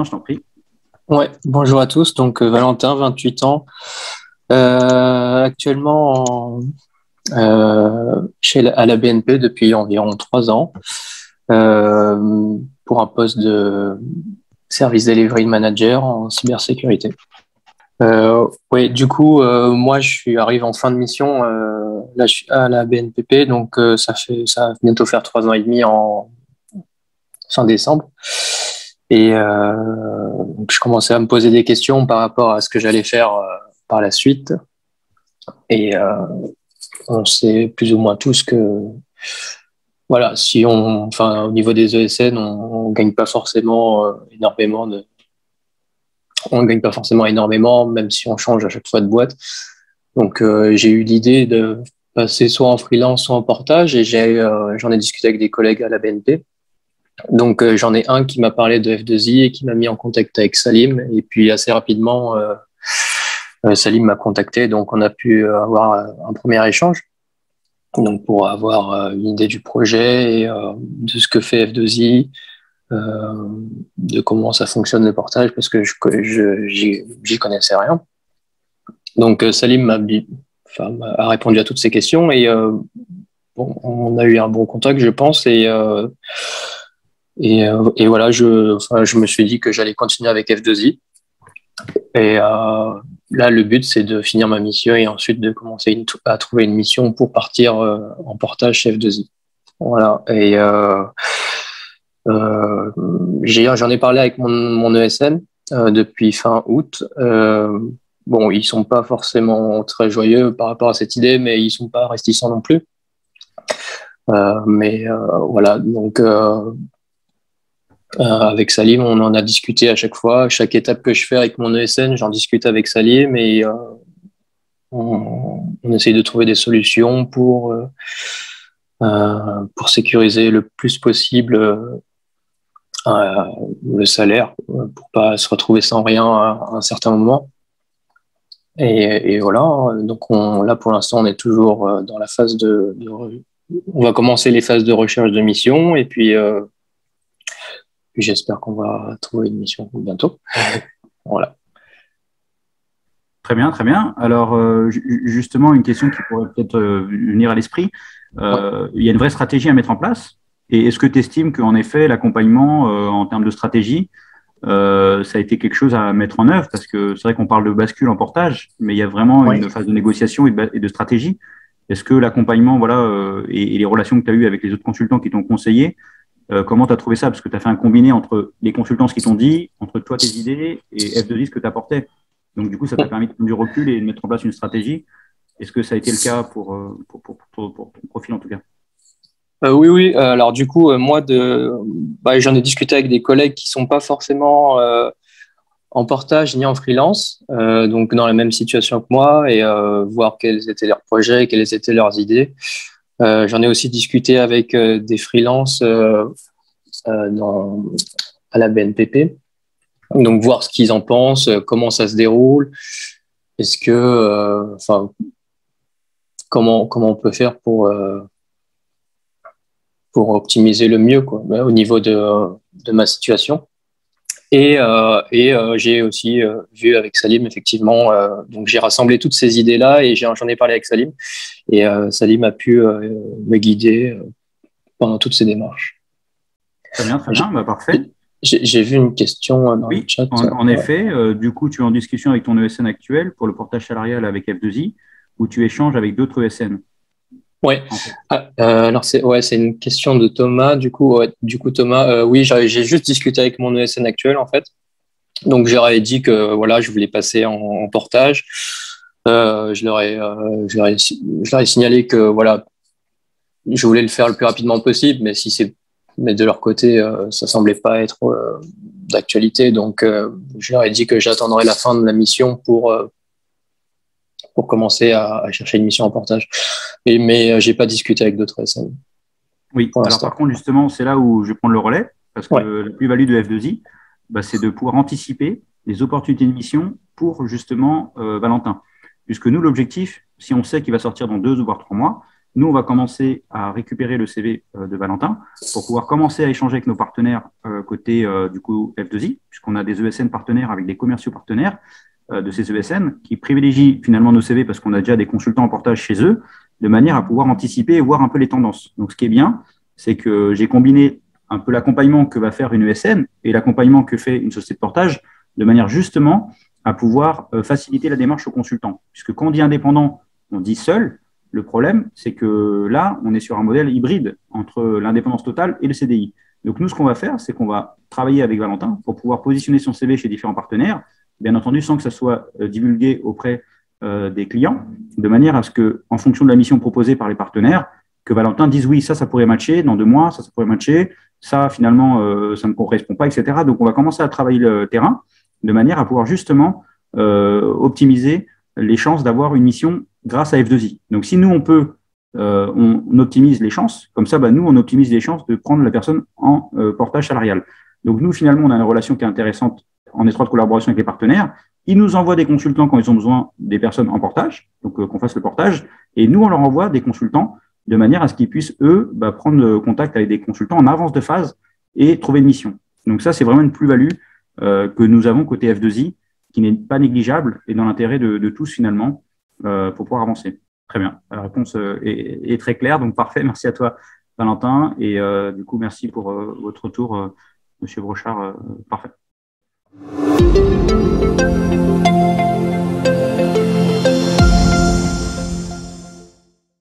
Valentin, je t'en prie. Ouais, bonjour à tous. Donc, Valentin, 28 ans, actuellement à la BNP depuis environ 3 ans, pour un poste de service delivery manager en cybersécurité. Oui, du coup, moi, arrive en fin de mission. Là, je suis à la BNPP, donc ça va bientôt faire 3 ans et demi en fin décembre. Et donc je commençais à me poser des questions par rapport à ce que j'allais faire par la suite. Et on sait plus ou moins tous que, voilà, enfin, au niveau des ESN, on gagne pas forcément énormément on gagne pas forcément énormément, même si on change à chaque fois de boîte. Donc j'ai eu l'idée de passer soit en freelance, soit en portage, et j'en ai discuté avec des collègues à la BNP. Donc j'en ai un qui m'a parlé de F2I et qui m'a mis en contact avec Salim. Et puis assez rapidement, Salim m'a contacté, donc on a pu avoir un premier échange. Donc pour avoir une idée du projet et de ce que fait F2I, de comment ça fonctionne le portage, parce que j'y connaissais rien. Donc Salim a répondu à toutes ces questions et bon, on a eu un bon contact, je pense, et voilà, je me suis dit que j'allais continuer avec F2I. Et là, le but, c'est de finir ma mission et ensuite de commencer à trouver une mission pour partir en portage chez F2I. Voilà. Et j'en ai parlé avec mon ESN depuis fin août. Bon, ils sont pas forcément très joyeux par rapport à cette idée, mais ils sont pas réticents non plus. Mais voilà, donc avec Salim, on en a discuté à chaque fois. Chaque étape que je fais avec mon ESN, j'en discute avec Salim et on essaye de trouver des solutions pour sécuriser le plus possible le salaire, pour pas se retrouver sans rien à un certain moment. Et voilà, donc là pour l'instant, on est toujours dans la phase on va commencer les phases de recherche de mission et puis j'espère qu'on va trouver une mission bientôt. Voilà. Très bien, très bien. Alors, justement, une question qui pourrait peut-être venir à l'esprit. Il y a une vraie stratégie à mettre en place. Et est-ce que tu estimes qu'en effet, l'accompagnement en termes de stratégie, ça a été quelque chose à mettre en œuvre? Parce que c'est vrai qu'on parle de bascule en portage, mais il y a vraiment une phase de négociation et de stratégie. Est-ce que l'accompagnement, voilà, et les relations que tu as eues avec les autres consultants qui t'ont conseillé, comment tu as trouvé ça? Parce que tu as fait un combiné entre les consultants, ce qu'ils t'ont dit, entre toi, tes idées, et F2I, ce que tu apportais. Donc, du coup, ça t'a permis de prendre du recul et de mettre en place une stratégie. Est-ce que ça a été le cas pour ton profil, en tout cas? Oui, oui. Alors, du coup, j'en ai discuté avec des collègues qui sont pas forcément en portage ni en freelance, donc dans la même situation que moi, et voir quels étaient leurs projets, quelles étaient leurs idées. J'en ai aussi discuté avec des freelances à la BNPP. Donc, voir ce qu'ils en pensent, comment ça se déroule, est-ce que, comment on peut faire pour optimiser le mieux, quoi, au niveau de ma situation. Et j'ai aussi vu avec Salim, effectivement, donc j'ai rassemblé toutes ces idées-là et j'en ai parlé avec Salim. Et Salim a pu me guider pendant toutes ces démarches. Très bien, bah, parfait. J'ai vu une question dans le chat. En effet, du coup, tu es en discussion avec ton ESN actuel pour le portage salarial avec F2I, ou tu échanges avec d'autres ESN? Oui. Alors c'est une question de Thomas. Du coup, Thomas, oui, j'ai juste discuté avec mon ESN actuel en fait. Donc je leur ai dit que voilà, je voulais passer en portage. Je leur ai signalé que voilà, je voulais le faire le plus rapidement possible, mais de leur côté, ça semblait pas être d'actualité. Donc je leur ai dit que j'attendrais la fin de la mission pour commencer à chercher une mission en portage. Mais j'ai pas discuté avec d'autres SN. Oui, alors par contre, justement, c'est là où je vais prendre le relais, parce que la plus-value de F2I, c'est de pouvoir anticiper les opportunités de mission pour justement Valentin. Puisque nous, l'objectif, si on sait qu'il va sortir dans 2 voire 3 mois, nous, on va commencer à récupérer le CV de Valentin pour pouvoir commencer à échanger avec nos partenaires côté du coup F2I, puisqu'on a des ESN partenaires avec des commerciaux partenaires de ces ESN qui privilégient finalement nos CV parce qu'on a déjà des consultants en portage chez eux, de manière à pouvoir anticiper et voir un peu les tendances. Donc, ce qui est bien, c'est que j'ai combiné un peu l'accompagnement que va faire une ESN et l'accompagnement que fait une société de portage de manière justement à pouvoir faciliter la démarche aux consultants. Puisque quand on dit indépendant, on dit seul. Le problème, c'est que là, on est sur un modèle hybride entre l'indépendance totale et le CDI. Donc, nous, ce qu'on va faire, c'est qu'on va travailler avec Valentin pour pouvoir positionner son CV chez différents partenaires, bien entendu, sans que ça soit divulgué auprès des clients, de manière à ce que, en fonction de la mission proposée par les partenaires, que Valentin dise oui, ça pourrait matcher dans 2 mois, ça pourrait matcher, ça, finalement, ça ne me correspond pas, etc. Donc, on va commencer à travailler le terrain de manière à pouvoir justement optimiser les chances d'avoir une mission grâce à F2I. Donc, si nous, on optimise les chances, comme ça, nous, on optimise les chances de prendre la personne en portage salarial. Donc, nous, finalement, on a une relation qui est intéressante en étroite collaboration avec les partenaires. Ils nous envoient des consultants quand ils ont besoin des personnes en portage, donc qu'on fasse le portage, et nous, on leur envoie des consultants de manière à ce qu'ils puissent, eux, prendre contact avec des consultants en avance de phase et trouver une mission. Donc ça, c'est vraiment une plus-value que nous avons côté F2I, qui n'est pas négligeable et dans l'intérêt de tous, finalement, pour pouvoir avancer. Très bien. La réponse est très claire, donc parfait. Merci à toi, Valentin. Et du coup, merci pour votre retour, Monsieur Brochard. Parfait.